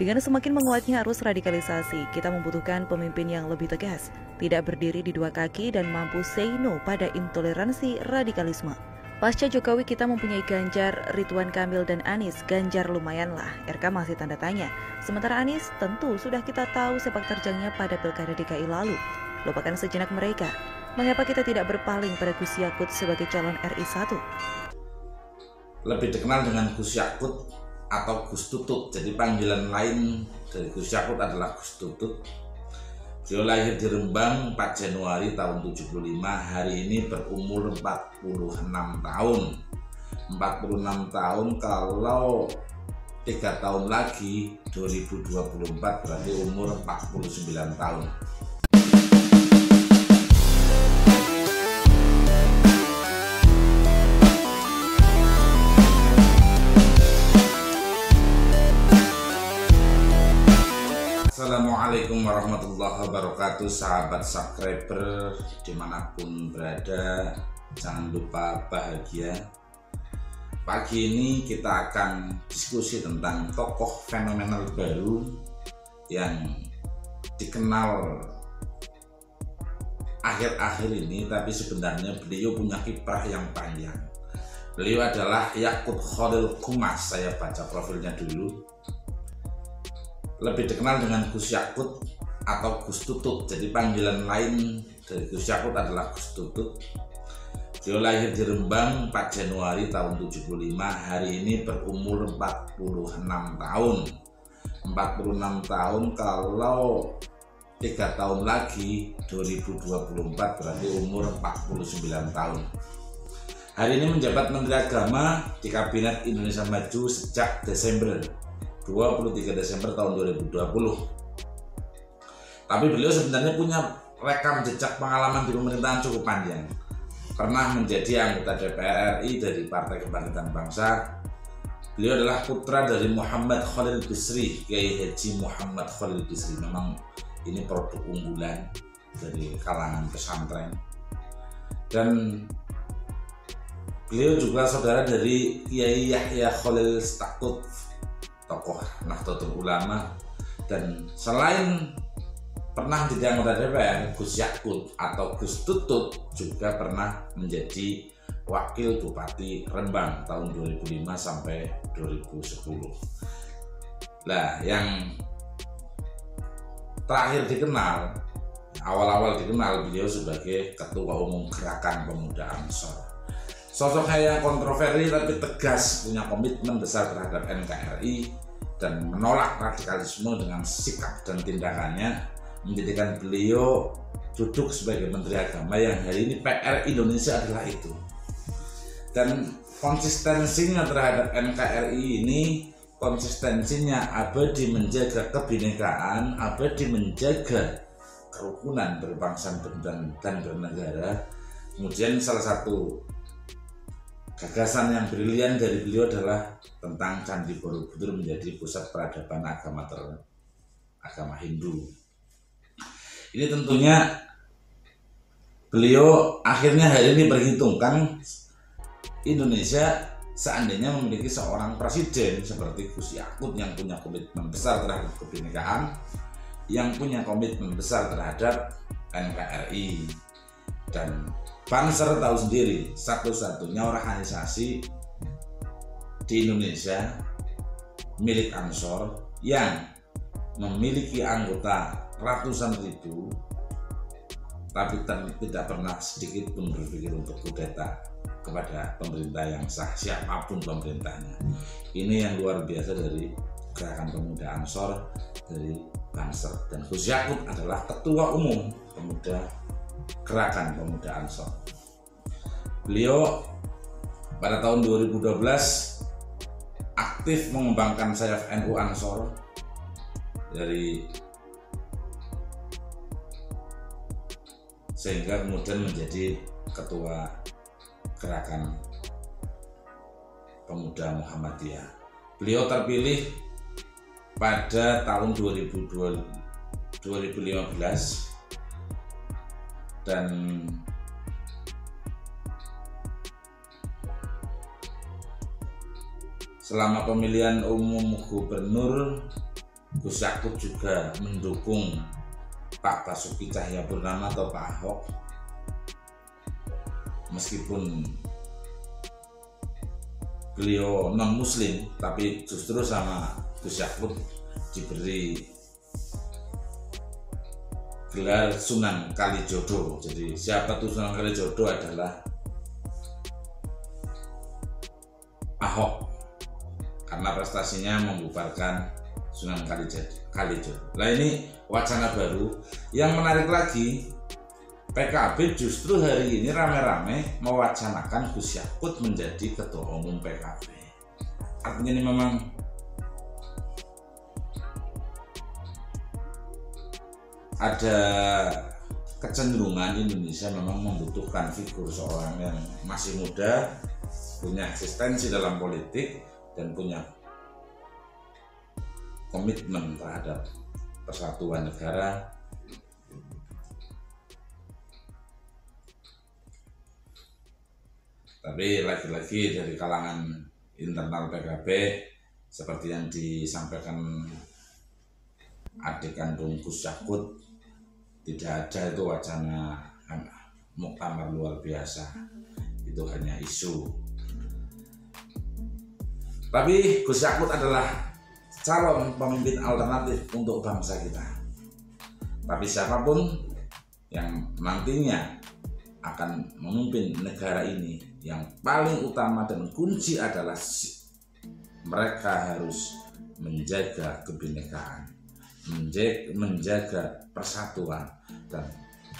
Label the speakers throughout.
Speaker 1: Dengan semakin menguatnya arus radikalisasi, kita membutuhkan pemimpin yang lebih tegas, tidak berdiri di dua kaki dan mampu say no pada intoleransi radikalisme. Pasca Jokowi kita mempunyai Ganjar, Ridwan Kamil, dan Anies. Ganjar lumayanlah, RK masih tanda tanya. Sementara Anies tentu sudah kita tahu sepak terjangnya pada Pilkada DKI lalu. Lupakan sejenak mereka. Mengapa kita tidak berpaling pada Gus Yakut sebagai calon RI 1?
Speaker 2: Lebih dikenal dengan Gus Yakut atau Gus Tutut. Jadi panggilan lain dari Gus Yakut adalah Gus Tutut. Beliau lahir di Rembang 4 Januari tahun 75, hari ini berumur 46 tahun. 46 tahun kalau 3 tahun lagi 2024 berarti umur 49 tahun. Assalamualaikum warahmatullahi wabarakatuh, sahabat subscriber dimanapun berada, jangan lupa bahagia. Pagi ini kita akan diskusi tentang tokoh fenomenal baru yang dikenal akhir-akhir ini, tapi sebenarnya beliau punya kiprah yang panjang. Beliau adalah Yakut Khalil Qumas. Saya baca profilnya dulu. Lebih dikenal dengan Gus Yakut atau Gus Tutut. Jadi panggilan lain dari Gus Yakut adalah Gus Tutut. Beliau lahir di Rembang 4 Januari tahun 75, hari ini berumur 46 tahun. 46 tahun kalau 3 tahun lagi 2024 berarti umur 49 tahun. Hari ini menjabat Menteri Agama di Kabinet Indonesia Maju sejak 23 Desember tahun 2020. Tapi beliau sebenarnya punya rekam jejak pengalaman di pemerintahan cukup panjang. Pernah menjadi anggota DPR RI dari Partai Kebangkitan Bangsa. Beliau adalah putra dari Muhammad Khalil Bisri, Kiai Haji Muhammad Khalil Bisri. Memang ini produk unggulan dari kalangan pesantren. Dan beliau juga saudara dari Kiai Yahya Khalil Stakuf, tokoh Nahdlatul Ulama. Dan selain pernah jadi anggota DPR, Gus Yakut atau Gus Tutut juga pernah menjadi wakil Bupati Rembang tahun 2005 sampai 2010. Nah, yang terakhir dikenal, awal-awal dikenal beliau sebagai Ketua Umum Gerakan Pemuda Ansor. Sosoknya yang kontroversi tapi tegas, punya komitmen besar terhadap NKRI dan menolak radikalisme dengan sikap dan tindakannya, menjadikan beliau duduk sebagai Menteri Agama yang hari ini PR Indonesia adalah itu. Dan konsistensinya terhadap NKRI ini, konsistensinya abadi menjaga kebinekaan, abadi menjaga kerukunan berbangsa dan bernegara. Kemudian salah satu gagasan yang brilian dari beliau adalah tentang Candi Borobudur menjadi pusat peradaban agama Hindu. Ini tentunya beliau akhirnya hari ini berhitungkan Indonesia seandainya memiliki seorang presiden seperti Gus Yakut yang punya komitmen besar terhadap kebinekaan, yang punya komitmen besar terhadap NKRI. Dan Banser tahu sendiri, satu-satunya organisasi di Indonesia milik Ansor yang memiliki anggota ratusan ribu, tapi tidak pernah sedikit pun berpikir untuk kudeta kepada pemerintah yang sah, siapapun pemerintahnya. Ini yang luar biasa dari Gerakan Pemuda Ansor, dari Banser. Dan Gus Yakut adalah Ketua Umum Gerakan Pemuda Ansor. Beliau pada tahun 2012 aktif mengembangkan sayap NU Ansor sehingga kemudian menjadi Ketua Gerakan Pemuda Muhammadiyah. Beliau terpilih pada tahun 2015 dan selama pemilihan umum gubernur Gus Yakut juga mendukung Pak Basuki Cahayapurnama atau Pak Ahok, meskipun beliau non muslim, tapi justru sama Gus Yakut diberi gelar Sunan Kalijodo. Jadi siapa tuh Sunan Kalijodo? Adalah Ahok, karena prestasinya membubarkan Sunan Kalijodo. Nah, ini wacana baru. Yang menarik lagi, PKB justru hari ini rame-rame mewacanakan Gus Yakut menjadi ketua umum PKB. Artinya ini memang ada kecenderungan Indonesia memang membutuhkan figur seorang yang masih muda, punya eksistensi dalam politik, dan punya komitmen terhadap persatuan negara. Tapi lagi-lagi dari kalangan internal PKB, seperti yang disampaikan adik kandung Gus Yakut, tidak ada itu wacana muktamar luar biasa, itu hanya isu. Tapi Gus Yakut adalah calon pemimpin alternatif untuk bangsa kita. Tapi siapapun yang nantinya akan memimpin negara ini, yang paling utama dan kunci adalah mereka harus menjaga kebinekaan, menjaga persatuan, dan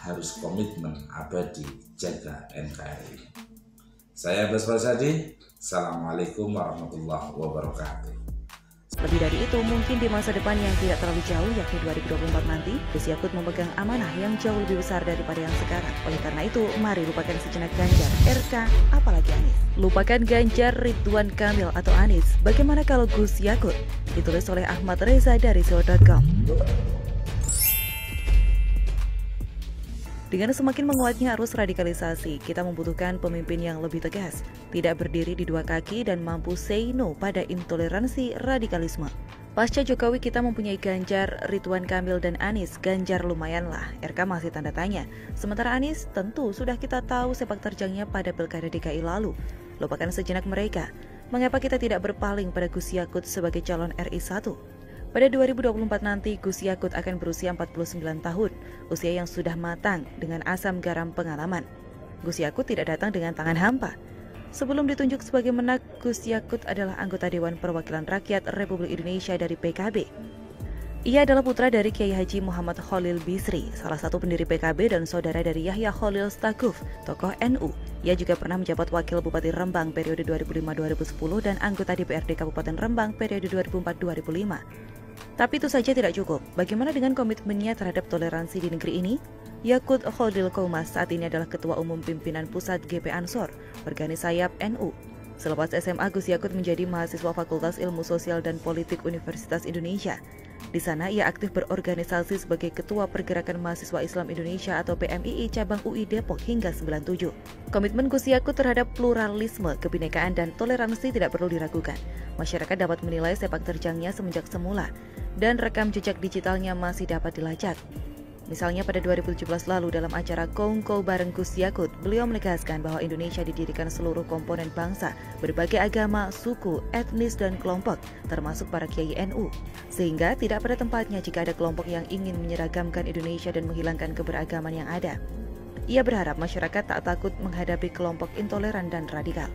Speaker 2: harus komitmen abadi jaga NKRI. Saya Bas Basadi, Assalamualaikum warahmatullahi wabarakatuh.
Speaker 1: Lebih dari itu, mungkin di masa depan yang tidak terlalu jauh, yakni 2024 nanti, Gus Yakut memegang amanah yang jauh lebih besar daripada yang sekarang. Oleh karena itu, mari lupakan sejenak Ganjar, RK, apalagi Anies. Lupakan Ganjar, Ridwan Kamil, atau Anies. Bagaimana kalau Gus Yakut? Ditulis oleh Ahmad Reza dari Seo.com. Dengan semakin menguatnya arus radikalisasi, kita membutuhkan pemimpin yang lebih tegas, tidak berdiri di dua kaki dan mampu say no pada intoleransi radikalisme. Pasca Jokowi kita mempunyai Ganjar, Ridwan Kamil, dan Anies. Ganjar lumayanlah, RK masih tanda tanya. Sementara Anies tentu sudah kita tahu sepak terjangnya pada Pilkada DKI lalu. Lupakan sejenak mereka. Mengapa kita tidak berpaling pada Gus Yakut sebagai calon RI 1? Pada 2024 nanti, Gus Yakut akan berusia 49 tahun, usia yang sudah matang dengan asam garam pengalaman. Gus Yakut tidak datang dengan tangan hampa. Sebelum ditunjuk sebagai menak, Gus Yakut adalah anggota Dewan Perwakilan Rakyat Republik Indonesia dari PKB. Ia adalah putra dari Kiai Haji Muhammad Khalil Bisri, salah satu pendiri PKB dan saudara dari Yahya Khalil Stakuf, tokoh NU. Ia juga pernah menjabat Wakil Bupati Rembang periode 2005-2010 dan anggota DPRD Kabupaten Rembang periode 2004-2005. Tapi itu saja tidak cukup. Bagaimana dengan komitmennya terhadap toleransi di negeri ini? Yakut Khalil Qoumas saat ini adalah Ketua Umum Pimpinan Pusat GP Ansor, organis sayap NU. Selepas SMA, Gus Yakut menjadi mahasiswa Fakultas Ilmu Sosial dan Politik Universitas Indonesia. Di sana, ia aktif berorganisasi sebagai Ketua Pergerakan Mahasiswa Islam Indonesia atau PMII cabang UI Depok hingga 97. Komitmen Gus Yakut terhadap pluralisme, kebinekaan, dan toleransi tidak perlu diragukan. Masyarakat dapat menilai sepak terjangnya semenjak semula, dan rekam jejak digitalnya masih dapat dilacak. Misalnya pada 2017 lalu dalam acara Kongko bareng Gus Yakut, beliau menegaskan bahwa Indonesia didirikan seluruh komponen bangsa, berbagai agama, suku, etnis, dan kelompok, termasuk para kiai NU. Sehingga tidak pada tempatnya jika ada kelompok yang ingin menyeragamkan Indonesia dan menghilangkan keberagaman yang ada. Ia berharap masyarakat tak takut menghadapi kelompok intoleran dan radikal.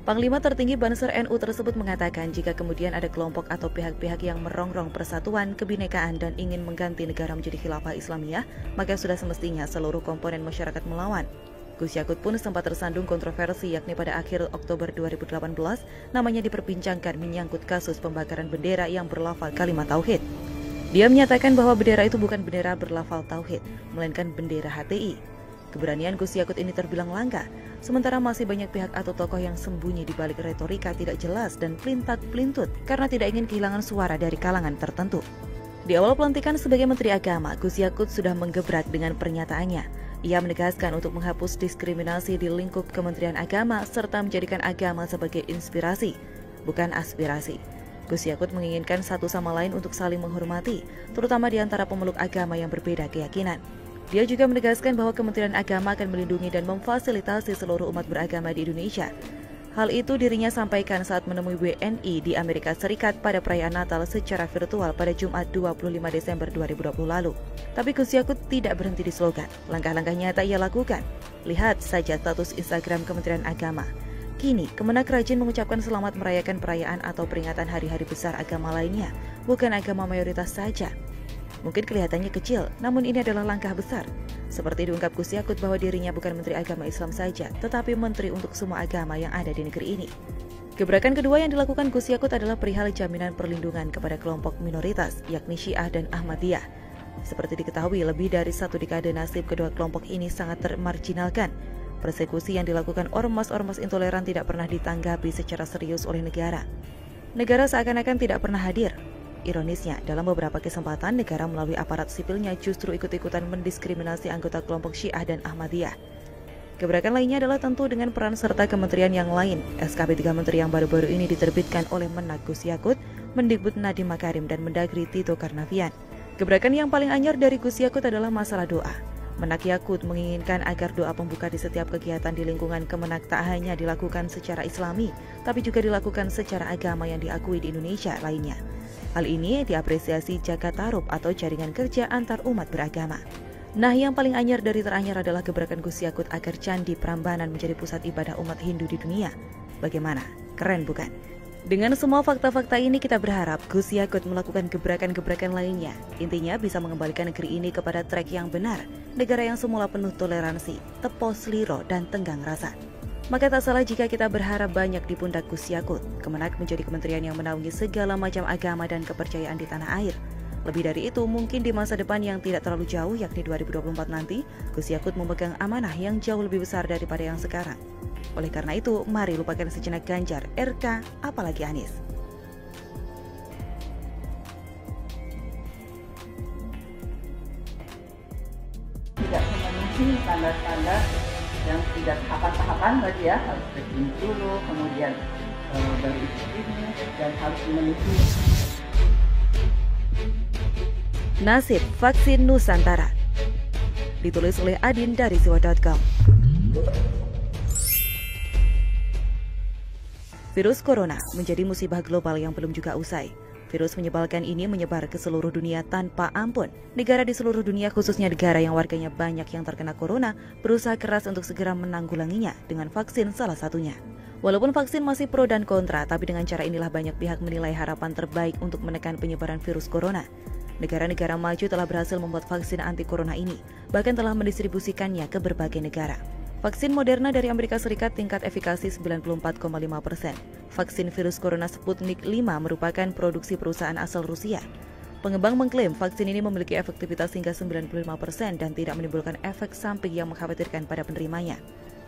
Speaker 1: Panglima tertinggi Banser NU tersebut mengatakan jika kemudian ada kelompok atau pihak-pihak yang merongrong persatuan, kebinekaan, dan ingin mengganti negara menjadi khilafah Islamiyah, maka sudah semestinya seluruh komponen masyarakat melawan. Gus Yakut pun sempat tersandung kontroversi, yakni pada akhir Oktober 2018, namanya diperbincangkan menyangkut kasus pembakaran bendera yang berlafal kalimat tauhid. Dia menyatakan bahwa bendera itu bukan bendera berlafal tauhid, melainkan bendera HTI. Keberanian Gus Yakut ini terbilang langka, sementara masih banyak pihak atau tokoh yang sembunyi di balik retorika tidak jelas dan pelintat-pelintut karena tidak ingin kehilangan suara dari kalangan tertentu. Di awal pelantikan sebagai Menteri Agama, Gus Yakut sudah menggebrak dengan pernyataannya. Ia menegaskan untuk menghapus diskriminasi di lingkup Kementerian Agama serta menjadikan agama sebagai inspirasi, bukan aspirasi. Gus Yakut menginginkan satu sama lain untuk saling menghormati, terutama di antara pemeluk agama yang berbeda keyakinan. Dia juga menegaskan bahwa Kementerian Agama akan melindungi dan memfasilitasi seluruh umat beragama di Indonesia. Hal itu dirinya sampaikan saat menemui WNI di Amerika Serikat pada perayaan Natal secara virtual pada Jumat 25 Desember 2020 lalu. Tapi Gus Yakut tidak berhenti di slogan. Langkah-langkah nyata ia lakukan. Lihat saja status Instagram Kementerian Agama. Kini, Kemenak rajin mengucapkan selamat merayakan perayaan atau peringatan hari-hari besar agama lainnya, bukan agama mayoritas saja. Mungkin kelihatannya kecil, namun ini adalah langkah besar. Seperti diungkap Gus Yakut bahwa dirinya bukan Menteri Agama Islam saja, tetapi Menteri untuk semua agama yang ada di negeri ini. Gebrakan kedua yang dilakukan Gus Yakut adalah perihal jaminan perlindungan kepada kelompok minoritas, yakni Syiah dan Ahmadiyah. Seperti diketahui, lebih dari satu dekade nasib kedua kelompok ini sangat termarginalkan. Persekusi yang dilakukan ormas-ormas intoleran tidak pernah ditanggapi secara serius oleh negara. Negara seakan-akan tidak pernah hadir. Ironisnya, dalam beberapa kesempatan negara melalui aparat sipilnya justru ikut-ikutan mendiskriminasi anggota kelompok Syiah dan Ahmadiyah. Gebrakan lainnya adalah tentu dengan peran serta kementerian yang lain. SKP 3 Menteri yang baru-baru ini diterbitkan oleh Menak Gus Yakut, Mendikbud Nadiem Makarim, dan Mendagri Tito Karnavian. Gebrakan yang paling anyar dari Gus Yakut adalah masalah doa. Menak Yakut menginginkan agar doa pembuka di setiap kegiatan di lingkungan Kemenak tak hanya dilakukan secara Islami, tapi juga dilakukan secara agama yang diakui di Indonesia lainnya. Hal ini diapresiasi Jakatarub atau jaringan kerja antar umat beragama. Nah, yang paling anyar dari teranyar adalah gebrakan Gus Yakut agar Candi Prambanan menjadi pusat ibadah umat Hindu di dunia. Bagaimana? Keren bukan? Dengan semua fakta-fakta ini kita berharap Gus Yakut melakukan gebrakan-gebrakan lainnya. Intinya bisa mengembalikan negeri ini kepada trek yang benar, negara yang semula penuh toleransi, tepos liro, dan tenggang rasa. Maka tak salah jika kita berharap banyak di pundak Gus Yakut. Kemenak menjadi kementerian yang menaungi segala macam agama dan kepercayaan di tanah air. Lebih dari itu, mungkin di masa depan yang tidak terlalu jauh, yakni 2024 nanti, Gus Yakut memegang amanah yang jauh lebih besar daripada yang sekarang. Oleh karena itu, mari lupakan sejenak Ganjar, RK, apalagi Anies.
Speaker 3: Tidak memenuhi standar-standar yang tidak tahapan-tahapan tadi ya, harus breaking dulu, kemudian baru ini dan harus memenuhi.
Speaker 1: Nasib vaksin Nusantara. Ditulis oleh Adin dari siwa.com. Virus corona menjadi musibah global yang belum juga usai. Virus menyebalkan ini menyebar ke seluruh dunia tanpa ampun. Negara di seluruh dunia, khususnya negara yang warganya banyak yang terkena corona, berusaha keras untuk segera menanggulanginya dengan vaksin salah satunya. Walaupun vaksin masih pro dan kontra, tapi dengan cara inilah banyak pihak menilai harapan terbaik untuk menekan penyebaran virus corona. Negara-negara maju telah berhasil membuat vaksin anti corona ini, bahkan telah mendistribusikannya ke berbagai negara. Vaksin Moderna dari Amerika Serikat tingkat efikasi 94,5%. Vaksin virus corona Sputnik 5 merupakan produksi perusahaan asal Rusia. Pengembang mengklaim vaksin ini memiliki efektivitas hingga 95% dan tidak menimbulkan efek samping yang mengkhawatirkan pada penerimanya.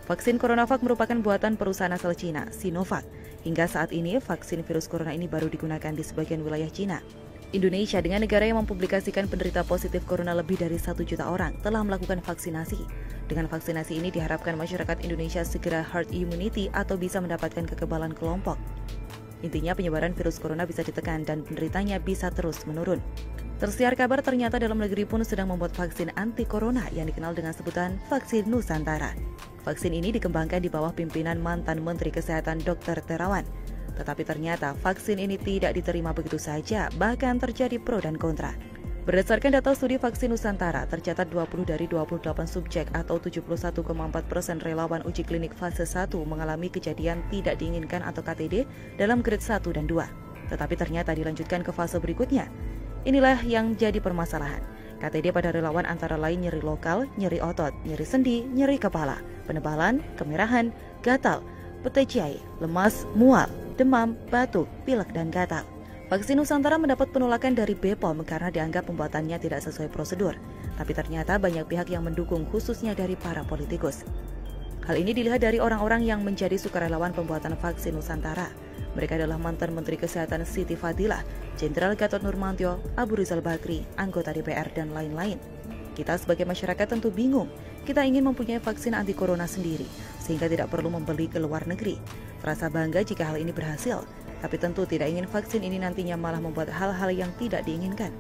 Speaker 1: Vaksin CoronaVac merupakan buatan perusahaan asal Cina, Sinovac. Hingga saat ini, vaksin virus corona ini baru digunakan di sebagian wilayah Cina. Indonesia dengan negara yang mempublikasikan penderita positif corona lebih dari 1 juta orang telah melakukan vaksinasi. Dengan vaksinasi ini diharapkan masyarakat Indonesia segera herd immunity atau bisa mendapatkan kekebalan kelompok. Intinya penyebaran virus corona bisa ditekan dan penderitanya bisa terus menurun. Tersiar kabar ternyata dalam negeri pun sedang membuat vaksin anti corona yang dikenal dengan sebutan vaksin Nusantara. Vaksin ini dikembangkan di bawah pimpinan mantan Menteri Kesehatan Dr. Terawan. Tetapi ternyata vaksin ini tidak diterima begitu saja, bahkan terjadi pro dan kontra. Berdasarkan data studi vaksin Nusantara, tercatat 20 dari 28 subjek atau 71,4% relawan uji klinik fase 1 mengalami kejadian tidak diinginkan atau KTD dalam grade 1 dan 2. Tetapi ternyata dilanjutkan ke fase berikutnya. Inilah yang jadi permasalahan. KTD pada relawan antara lain nyeri lokal, nyeri otot, nyeri sendi, nyeri kepala, penebalan, kemerahan, gatal, petechiae, lemas, mual, demam, batuk, pilek, dan gatal. Vaksin Nusantara mendapat penolakan dari BPOM karena dianggap pembuatannya tidak sesuai prosedur. Tapi ternyata banyak pihak yang mendukung, khususnya dari para politikus. Hal ini dilihat dari orang-orang yang menjadi sukarelawan pembuatan vaksin Nusantara. Mereka adalah mantan Menteri Kesehatan Siti Fadilah, Jenderal Gatot Nurmantio, Abu Rizal Bakri, anggota DPR, dan lain-lain. Kita sebagai masyarakat tentu bingung. Kita ingin mempunyai vaksin anti corona sendiri, sehingga tidak perlu membeli ke luar negeri. Terasa bangga jika hal ini berhasil. Tapi tentu tidak ingin vaksin ini nantinya malah membuat hal-hal yang tidak diinginkan,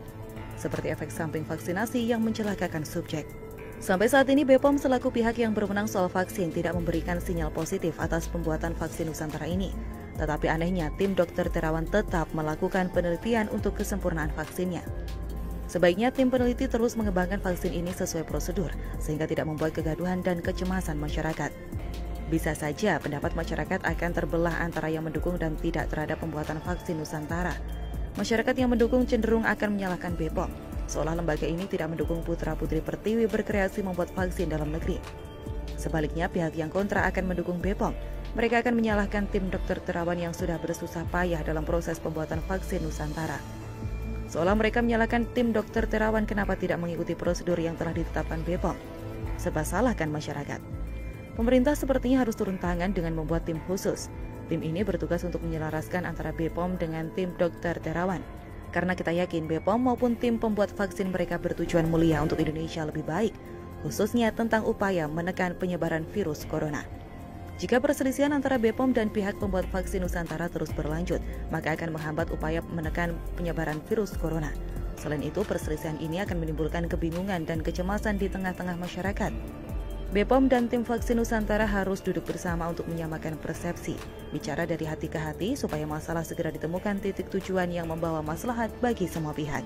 Speaker 1: seperti efek samping vaksinasi yang mencelakakan subjek. Sampai saat ini BPOM selaku pihak yang berwenang soal vaksin tidak memberikan sinyal positif atas pembuatan vaksin Nusantara ini. Tetapi anehnya tim Dr. Terawan tetap melakukan penelitian untuk kesempurnaan vaksinnya. Sebaiknya tim peneliti terus mengembangkan vaksin ini sesuai prosedur, sehingga tidak membuat kegaduhan dan kecemasan masyarakat. Bisa saja pendapat masyarakat akan terbelah antara yang mendukung dan tidak terhadap pembuatan vaksin Nusantara. Masyarakat yang mendukung cenderung akan menyalahkan BPOM, seolah lembaga ini tidak mendukung putra-putri Pertiwi berkreasi membuat vaksin dalam negeri. Sebaliknya, pihak yang kontra akan mendukung BPOM. Mereka akan menyalahkan tim Dr. Terawan yang sudah bersusah payah dalam proses pembuatan vaksin Nusantara. Seolah mereka menyalahkan tim Dr. Terawan kenapa tidak mengikuti prosedur yang telah ditetapkan BPOM. Serba salahkan masyarakat. Pemerintah sepertinya harus turun tangan dengan membuat tim khusus. Tim ini bertugas untuk menyelaraskan antara BPOM dengan tim Dr. Terawan. Karena kita yakin BPOM maupun tim pembuat vaksin mereka bertujuan mulia untuk Indonesia lebih baik, khususnya tentang upaya menekan penyebaran virus corona. Jika perselisihan antara BPOM dan pihak pembuat vaksin Nusantara terus berlanjut, maka akan menghambat upaya menekan penyebaran virus corona. Selain itu, perselisihan ini akan menimbulkan kebingungan dan kecemasan di tengah-tengah masyarakat. BPOM dan tim vaksin Nusantara harus duduk bersama untuk menyamakan persepsi, bicara dari hati ke hati supaya masalah segera ditemukan titik tujuan yang membawa maslahat bagi semua pihak.